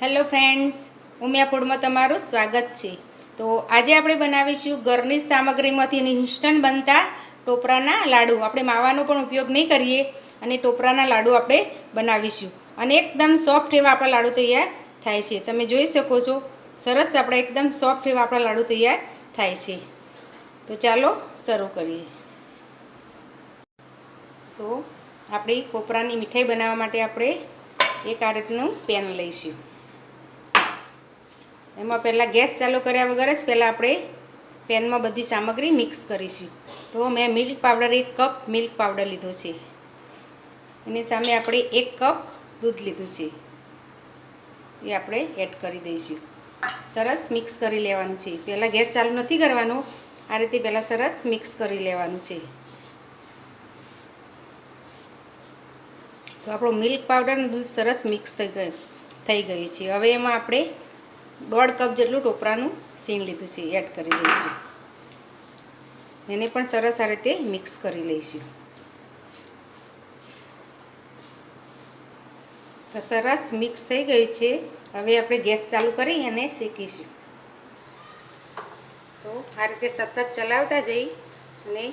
Hello friends, Umiya ફૂડમાં તમારું સ્વાગત છે। તો આજે આપણે બનાવીશું ઘરની સામગ્રીમાંથી ઇન્સ્ટન્ટ બનતા ટોપરાના લાડુ। આપણે માવાનો પણ ઉપયોગ નહીં કરીએ અને ટોપરાના લાડુ આપણે બનાવીશું અને એકદમ સોફ્ટ એવા આપણા લાડુ તૈયાર થાય છે। તમે જોઈ શકો છો, સરસ આપણે એકદમ સોફ્ટ એવા આપણા લાડુ તૈયાર થાય છે। તો ચાલો શરૂ કરીએ। તો આપણી કોપરાની મીઠાઈ બનાવવા માટે આપણે એક આ રીતનું પેન લઈશું। એમાં પહેલાં ગેસ ચાલુ કર્યા વગર જ પહેલાં આપણે પેનમાં બધી સામગ્રી મિક્સ કરીશું। તો મેં milk powder 1 cup milk powder લીધો છે, એની સામે આપણે 1 કપ દૂધ લીધું છે, એ આપણે એડ કરી દઈશું। સરસ મિક્સ કરી લેવાનું છે। પહેલાં ગેસ ચાલુ નથી કરવાનો, આ રીતે પહેલાં સરસ મિક્સ કરી લેવાનું છે। તો આપણું મિલ્ક પાવડર અને દૂધ સરસ મિક્સ થઈ ગયું છે। હવે એમાં આપણે 1.5 કપ જેટલું ટોપરાનું સીણ લીધું છે, એડ કરી દઈશું। એને પણ સરસ આ રીતે મિક્સ કરી લઈશું। તો સરસ મિક્સ થઈ ગયું છે। હવે આપણે ગેસ ચાલુ કરી અને શેકીશું। તો આ રીતે સતત ચલાવતા જઈ અને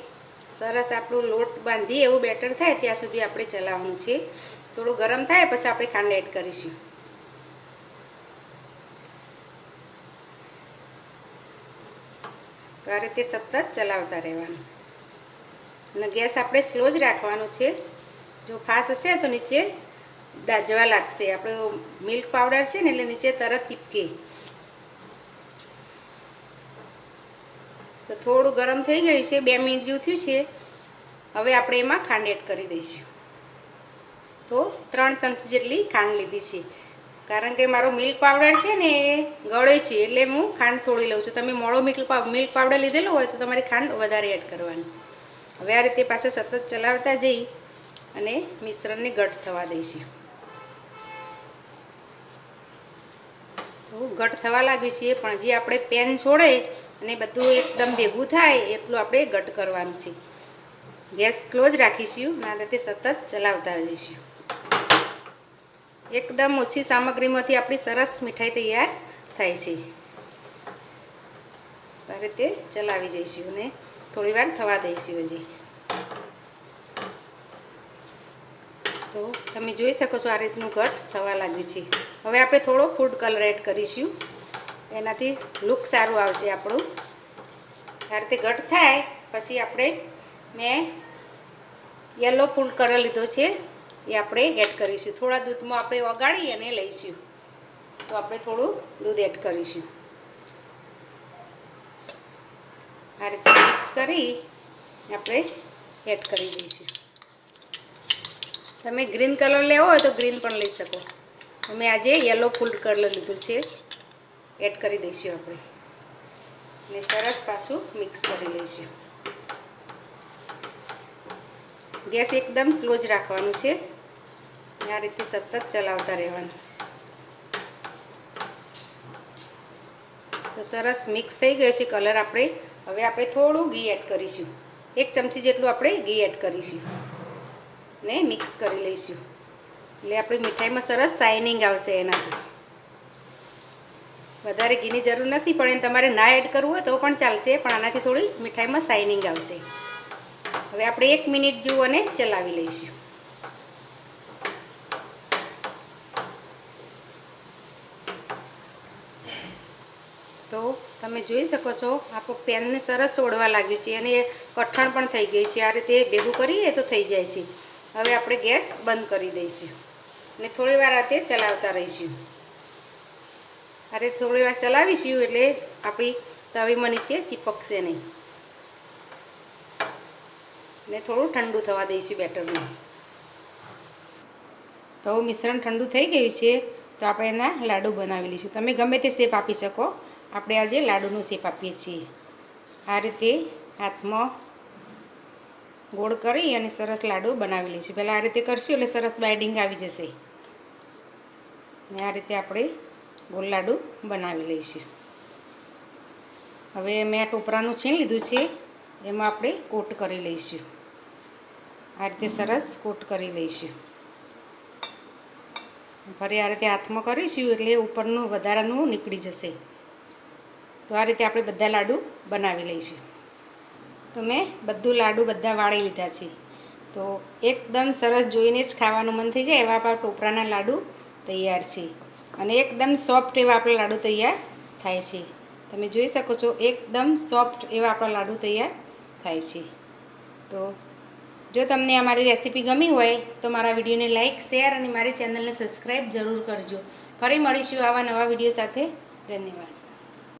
સરસ આપણું લોટ બાંધી એવું બેટર થાય ત્યાં સુધી આપણે ચલાવવાનું છે। થોડું ગરમ થાય પછી આપણે ખાંડ એડ કરીશું। તો આ રીતે સતત ચલાવતા રહેવાનું અને ગેસ આપણે સ્લો જ રાખવાનો છે। જો ફાસ્ટ હશે તો નીચે દાજવા લાગશે, આપણો મિલ્ક પાવડર છે ને એટલે નીચે તરત ચીપકે। તો થોડું ગરમ થઈ ગયું છે, 2 મિનિટ જેવું થયું છે। હવે આપણે એમાં ખાંડ એડ કરી દઈશું। તો 3 ચમચી જેટલી ખાંડ લીધી છે, કારણ કે મારો મિલ્ક પાવડર છે ને એ ગળે છે એટલે હું ખાંડ થોડી લઉં છું। તમે મોળો મિલ્ક પાવડર લીધેલો હોય તો તમારી ખાંડ વધારે એડ કરવાની। હવે આ રીતે પાછળ સતત ચલાવતા જઈ અને મિશ્રણને ઘટ થવા દઈશું। તો ઘટ થવા લાગ્યું છે, પણ જે આપણે પેન છોડે અને બધું એકદમ ભેગું થાય એટલું આપણે ઘટ કરવાનું છે। ગેસ સ્લો જ રાખીશું અને આ રીતે સતત ચલાવતા જઈશું। એકદમ ઓછી સામગ્રીમાંથી આપણી સરસ મીઠાઈ તૈયાર થાય છે। આ રીતે ચલાવી જઈશું અને થોડી વાર થવા દઈશું હજી। તો તમે જોઈ શકો છો આ રીતનું ઘટ થવા લાગ્યું છે। હવે આપણે થોડો ફૂડ કલર એડ કરીશું, એનાથી લુક સારું આવશે આપણું। આ રીતે ઘટ થાય પછી આપણે મેં યલો ફૂડ કલર લીધો છે, એ આપણે એડ કરીશું। થોડા દૂધમાં આપણે ઓગાળી અને લઈશું। તો આપણે થોડું દૂધ એડ કરીશું। આ રીતે મિક્સ કરી આપણે એડ કરી દઈશું। તમે ગ્રીન કલર લેવો હોય તો ગ્રીન પણ લઈ શકો। અમે આજે યલો ફૂડ કલર લીધું છે, એડ કરી દઈશું આપણે અને સરસ પાછું મિક્સ કરી લઈશું। ગેસ એકદમ સ્લો જ રાખવાનું છે, આ રીતે સતત ચલાવતા રહેવાનું। તો સરસ મિક્સ થઈ ગયો છે કલર આપણે। હવે આપણે થોડું ઘી એડ કરીશું, 1 ચમચી જેટલું આપણે ઘી એડ કરીશું ને મિક્સ કરી લઈશું, એટલે આપણી મીઠાઈમાં સરસ શાઇનિંગ આવશે એનાથી। વધારે ઘીની જરૂર નથી, પણ એને તમારે ના એડ કરવું હોય તો પણ ચાલશે, પણ આનાથી થોડી મીઠાઈમાં શાઇનિંગ આવશે। હવે આપણે 1 મિનિટ જેવું અને ચલાવી લઈશું। તો તમે જોઈ શકો છો આપણું પેનને સરસ ઓળવા લાગ્યું છે અને કઠણ પણ થઈ ગયું છે। આ રીતે ભેગું કરીએ તો થઈ જાય છે। હવે આપણે ગેસ બંધ કરી દઈશું અને થોડી વાર આ રીતે ચલાવતા રહીશું। આ રીતે થોડી વાર ચલાવીશું એટલે આપણી તવીમાં નીચે ચીપકશે નહીં ને થોડું ઠંડુ થવા દઈશું બેટરને। તો મિશ્રણ ઠંડુ થઈ ગયું છે, તો આપણે એના લાડુ બનાવી લઈશું। તમે ગમે તે શેપ આપી શકો, આપણે આજે લાડુનો શેપ આપીએ છીએ। આ રીતે હાથમાં ગોળ કરી અને સરસ લાડુ બનાવી લઈશું। પહેલાં આ રીતે કરશું એટલે સરસ બાઇડિંગ આવી જશે ને આ રીતે આપણે ગોળ લાડુ બનાવી લઈશું। હવે મેં આ ટોપરાનું છીણ લીધું છે, એમાં આપણે કોટ કરી લઈશું। આ રીતે સરસ કોટ કરી લઈશું ફરી આ રીતે હાથમાં કરીશું એટલે ઉપરનું વધારાનું નીકળી જશે. તો આ રીતે આપણે બધા લાડુ બનાવી લઈશું. તો મેં બધું લાડુ બધા વાળી લીધા છે. તો એકદમ સરસ જોઈને જ ખાવાનું મન થઈ જાય એવા આપણા ટોપરાના લાડુ તૈયાર છે. અને એકદમ સોફ્ટ એવા આપણા લાડુ તૈયાર થાય છે. તમે જોઈ શકો છો એકદમ સોફ્ટ એવા આપણા લાડુ તૈયાર થાય છે. તો જો તમને આ મારી રેસીપી ગમી હોય તો મારા વિડીયોને લાઇક, શેર અને મારી ચેનલને સબસ્ક્રાઈબ જરૂર કરજો. ફરી મળીશું આવા નવા વિડીયો સાથે. ધન્યવાદ.